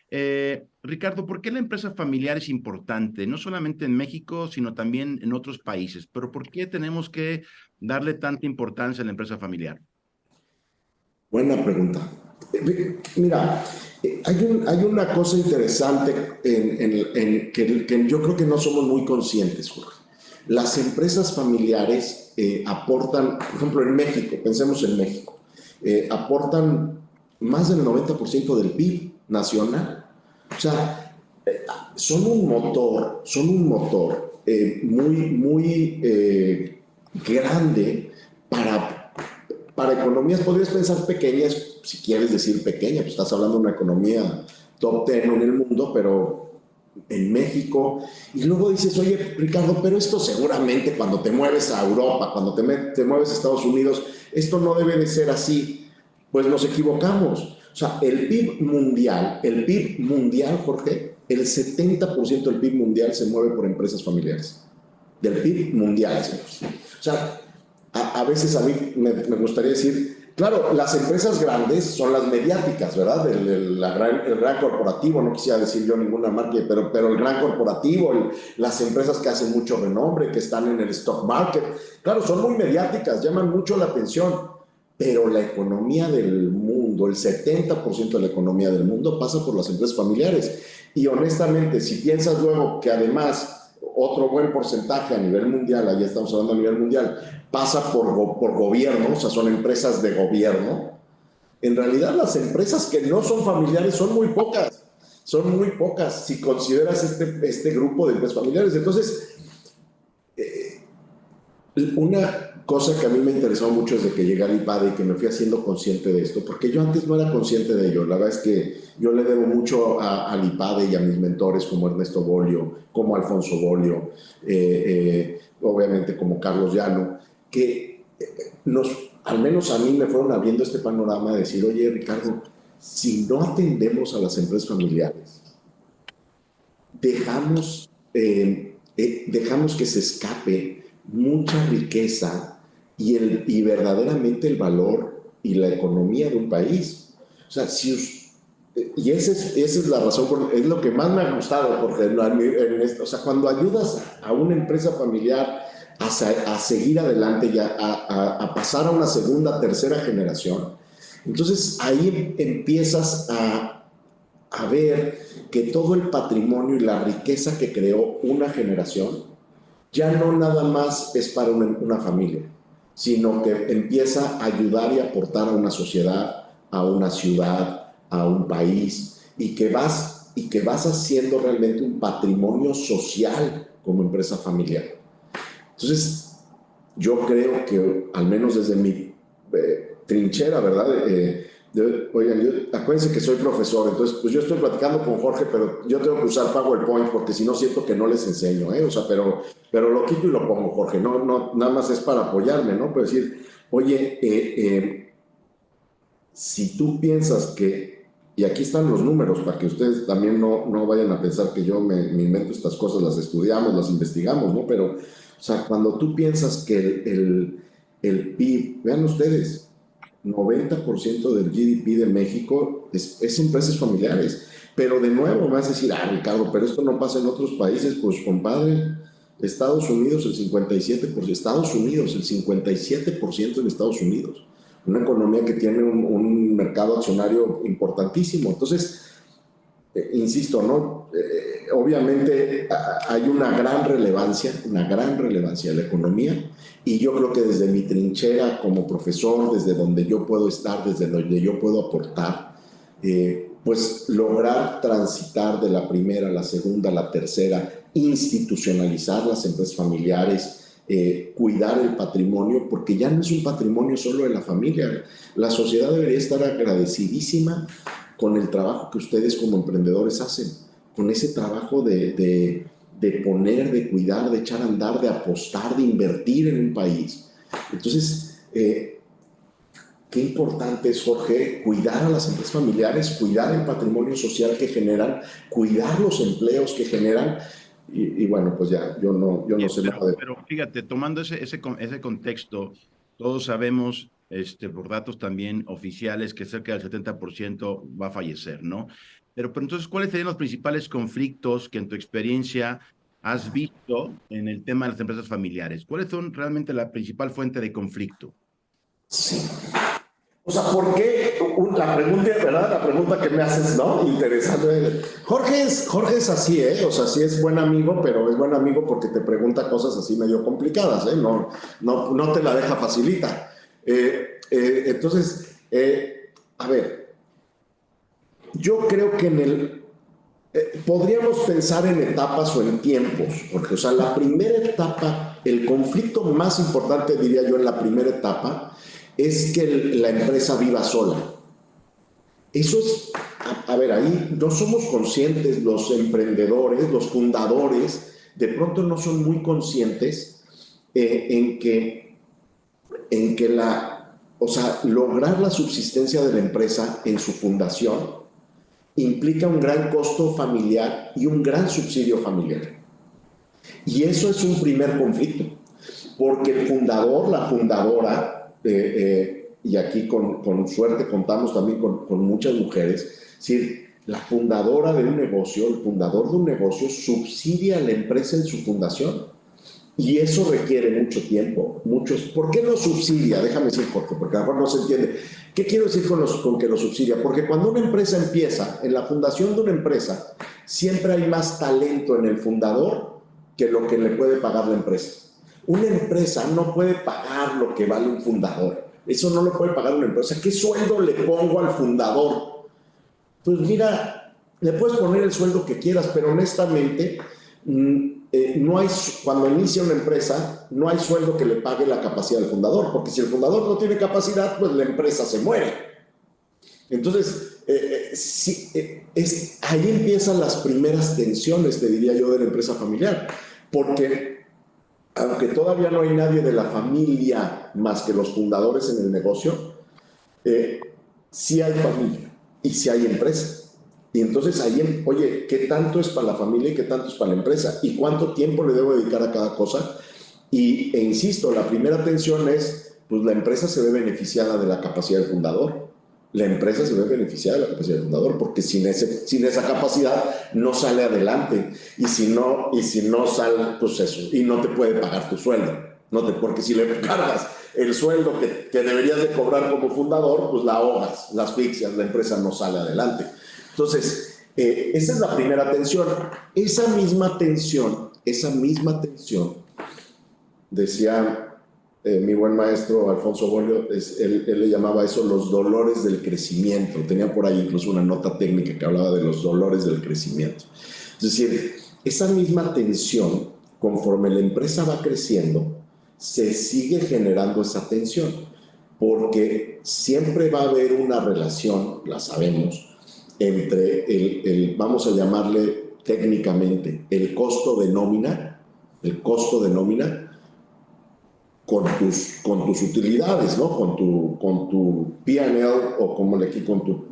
Ricardo, ¿por qué la empresa familiar es importante? No solamente en México, sino también en otros países. Pero ¿por qué tenemos que darle tanta importancia a la empresa familiar? Buena pregunta. Mira, hay una cosa interesante que yo creo que no somos muy conscientes, Jorge. Las empresas familiares aportan, por ejemplo, en México, pensemos en México, aportan más del 90% del PIB nacional. O sea, son un motor muy grande para economías, podrías pensar pequeñas, si quieres decir pequeña, pues estás hablando de una economía top 10 en el mundo, pero en México. Y luego dices, oye, Ricardo, pero esto seguramente cuando te mueves a Europa, cuando te mueves a Estados Unidos, esto no debe de ser así. Pues nos equivocamos. O sea, el PIB mundial, Jorge, el 70% del PIB mundial se mueve por empresas familiares. Del PIB mundial, señores. O sea, a veces a mí me gustaría decir, claro, las empresas grandes son las mediáticas, ¿verdad? El gran corporativo, no quisiera decir yo ninguna marca, pero el gran corporativo, las empresas que hacen mucho renombre, que están en el stock market, claro, son muy mediáticas, llaman mucho la atención, pero la economía del mundo, el 70% de la economía del mundo pasa por las empresas familiares. Y honestamente, si piensas luego que además otro buen porcentaje a nivel mundial, ahí estamos hablando a nivel mundial, pasa por gobierno, o sea, son empresas de gobierno, en realidad las empresas que no son familiares son muy pocas si consideras este grupo de empresas familiares. Entonces, una cosa que a mí me interesó mucho desde que llegué al IPADE y que me fui haciendo consciente de esto, porque yo antes no era consciente de ello. La verdad es que yo le debo mucho al IPADE y a mis mentores como Ernesto Bolio, como Alfonso Bolio, obviamente como Carlos Llano, que al menos a mí me fueron abriendo este panorama de decir, oye Ricardo, si no atendemos a las empresas familiares, dejamos que se escape mucha riqueza y verdaderamente el valor y la economía de un país. O sea, y esa es la razón, es lo que más me ha gustado, Jorge, o sea, cuando ayudas a una empresa familiar a seguir adelante y a pasar a una segunda, tercera generación, entonces ahí empiezas a ver que todo el patrimonio y la riqueza que creó una generación ya no nada más es para una familia, sino que empieza a ayudar y aportar a una sociedad, a una ciudad, a un país, y que vas haciendo realmente un patrimonio social como empresa familiar. Entonces, yo creo que, al menos desde mi trinchera, ¿verdad? Oigan, acuérdense que soy profesor, entonces pues yo estoy platicando con Jorge, pero yo tengo que usar PowerPoint porque si no siento que no les enseño, ¿eh? O sea, pero lo quito y lo pongo, Jorge, no, nada más es para apoyarme, ¿no? Pero decir, oye, si tú piensas y aquí están los números para que ustedes también no vayan a pensar que yo me invento estas cosas, las estudiamos, las investigamos, ¿no? Pero, o sea, cuando tú piensas que el PIB, vean ustedes, 90% del GDP de México es empresas familiares. Pero de nuevo me vas a decir, Ricardo, pero esto no pasa en otros países. Pues compadre, Estados Unidos el 57%, Estados Unidos el 57% en Estados Unidos, una economía que tiene un mercado accionario importantísimo. Entonces, insisto, ¿no? Obviamente hay una gran relevancia de la economía, y yo creo que desde mi trinchera como profesor, desde donde yo puedo estar, desde donde yo puedo aportar, pues lograr transitar de la primera a la segunda a la tercera, institucionalizar las empresas familiares, cuidar el patrimonio, porque ya no es un patrimonio solo de la familia. La sociedad debería estar agradecidísima con el trabajo que ustedes como emprendedores hacen, con ese trabajo de poner, de cuidar, de echar a andar, de apostar, de invertir en un país. Entonces, qué importante es, Jorge, cuidar a las empresas familiares, cuidar el patrimonio social que generan, cuidar los empleos que generan. Y bueno, pues ya, yo no sé nada de... Pero fíjate, tomando ese contexto, todos sabemos, por datos también oficiales, que cerca del 70% va a fallecer, ¿no? Pero entonces, ¿cuáles serían los principales conflictos que en tu experiencia has visto en el tema de las empresas familiares? ¿Cuáles son realmente la principal fuente de conflicto? Sí. O sea, ¿por qué? La pregunta, ¿verdad? La pregunta que me haces, ¿no? Interesante. Jorge es así, ¿eh? O sea, sí es buen amigo, pero es buen amigo porque te pregunta cosas así medio complicadas, ¿eh? No te la deja facilita. Entonces, a ver, yo creo que podríamos pensar en etapas o en tiempos, porque, o sea, la primera etapa, el conflicto más importante, diría yo, en la primera etapa, es que la empresa viva sola. Eso es, a ver, ahí no somos conscientes, los emprendedores, los fundadores, de pronto no son muy conscientes en que o sea, lograr la subsistencia de la empresa en su fundación implica un gran costo familiar y un gran subsidio familiar. Y eso es un primer conflicto, porque el fundador, la fundadora, y aquí con suerte contamos también con muchas mujeres, es decir, la fundadora de un negocio, el fundador de un negocio subsidia a la empresa en su fundación. Y eso requiere mucho tiempo, muchos. ¿Por qué lo subsidia? Déjame decir, Jorge, porque a lo mejor no se entiende. ¿Qué quiero decir con que lo subsidia? Porque cuando una empresa empieza, en la fundación de una empresa, siempre hay más talento en el fundador que lo que le puede pagar la empresa. Una empresa no puede pagar lo que vale un fundador. Eso no lo puede pagar una empresa. ¿Qué sueldo le pongo al fundador? Pues mira, le puedes poner el sueldo que quieras, pero honestamente, no hay, cuando inicia una empresa, no hay sueldo que le pague la capacidad del fundador, porque si el fundador no tiene capacidad, pues la empresa se muere. Entonces, sí, ahí empiezan las primeras tensiones, te diría yo, de la empresa familiar, porque aunque todavía no hay nadie de la familia más que los fundadores en el negocio, sí hay familia y sí hay empresa. Y entonces ahí, oye, ¿qué tanto es para la familia y qué tanto es para la empresa? ¿Y cuánto tiempo le debo dedicar a cada cosa? Insisto, la primera tensión es, pues la empresa se ve beneficiada de la capacidad del fundador. La empresa se ve beneficiada de la capacidad del fundador, porque sin esa capacidad no sale adelante. Y si no sale, pues eso, y no te puede pagar tu sueldo. Porque si le cargas el sueldo que deberías de cobrar como fundador, pues la ahogas, la asfixias, la empresa no sale adelante. Entonces, esa es la primera tensión. Esa misma tensión, decía mi buen maestro Alfonso Bolio, él le llamaba eso los dolores del crecimiento. Tenía por ahí incluso una nota técnica que hablaba de los dolores del crecimiento. Es decir, esa misma tensión, conforme la empresa va creciendo, se sigue generando esa tensión, porque siempre va a haber una relación, la sabemos, entre vamos a llamarle técnicamente, el costo de nómina con tus utilidades, ¿no? Con tu P&L o como le con tu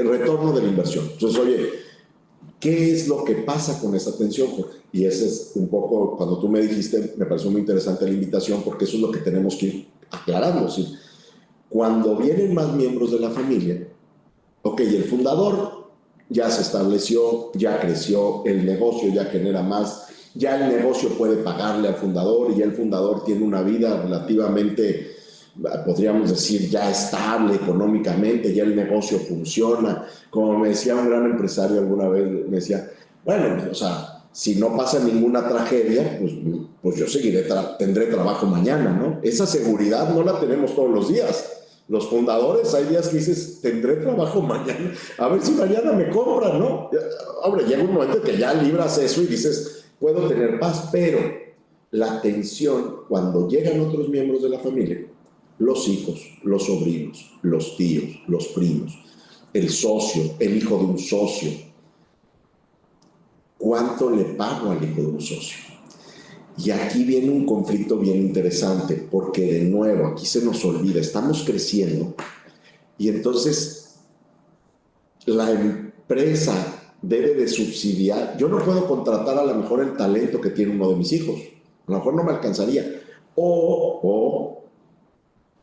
retorno de la inversión. Entonces, oye, ¿qué es lo que pasa con esa tensión, Jorge? Y ese es un poco, cuando tú me dijiste, me pareció muy interesante la invitación, porque eso es lo que tenemos que ir aclarando, ¿sí? Cuando vienen más miembros de la familia, ok, el fundador ya se estableció, ya creció, el negocio ya genera más, ya el negocio puede pagarle al fundador y ya el fundador tiene una vida relativamente, podríamos decir, ya estable económicamente, ya el negocio funciona. Como me decía un gran empresario alguna vez, me decía, bueno, o sea, si no pasa ninguna tragedia, pues yo tendré trabajo mañana, ¿no? Esa seguridad no la tenemos todos los días. Los fundadores, hay días que dices, tendré trabajo mañana, a ver si mañana me compran, ¿no? Hombre, llega un momento que ya libras eso y dices, puedo tener paz, pero la tensión, cuando llegan otros miembros de la familia, los hijos, los sobrinos, los tíos, los primos, el socio, el hijo de un socio, ¿cuánto le pago al hijo de un socio? Y aquí viene un conflicto bien interesante, porque de nuevo, aquí se nos olvida, estamos creciendo y entonces la empresa debe de subsidiar. Yo no puedo contratar a lo mejor el talento que tiene uno de mis hijos, a lo mejor no me alcanzaría. O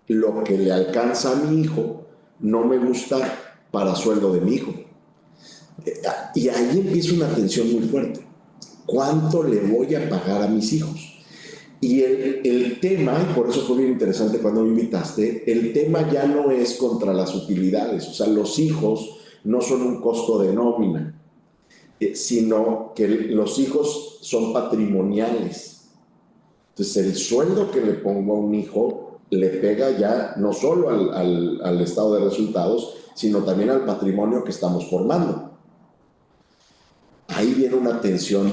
lo que le alcanza a mi hijo no me gusta para sueldo de mi hijo. Y ahí empieza una tensión muy fuerte. ¿Cuánto le voy a pagar a mis hijos? Y el tema, y por eso fue bien interesante cuando me invitaste, el tema ya no es contra las utilidades. O sea, los hijos no son un costo de nómina, sino que los hijos son patrimoniales. Entonces, el sueldo que le pongo a un hijo le pega ya no solo al estado de resultados, sino también al patrimonio que estamos formando. Ahí viene una tensión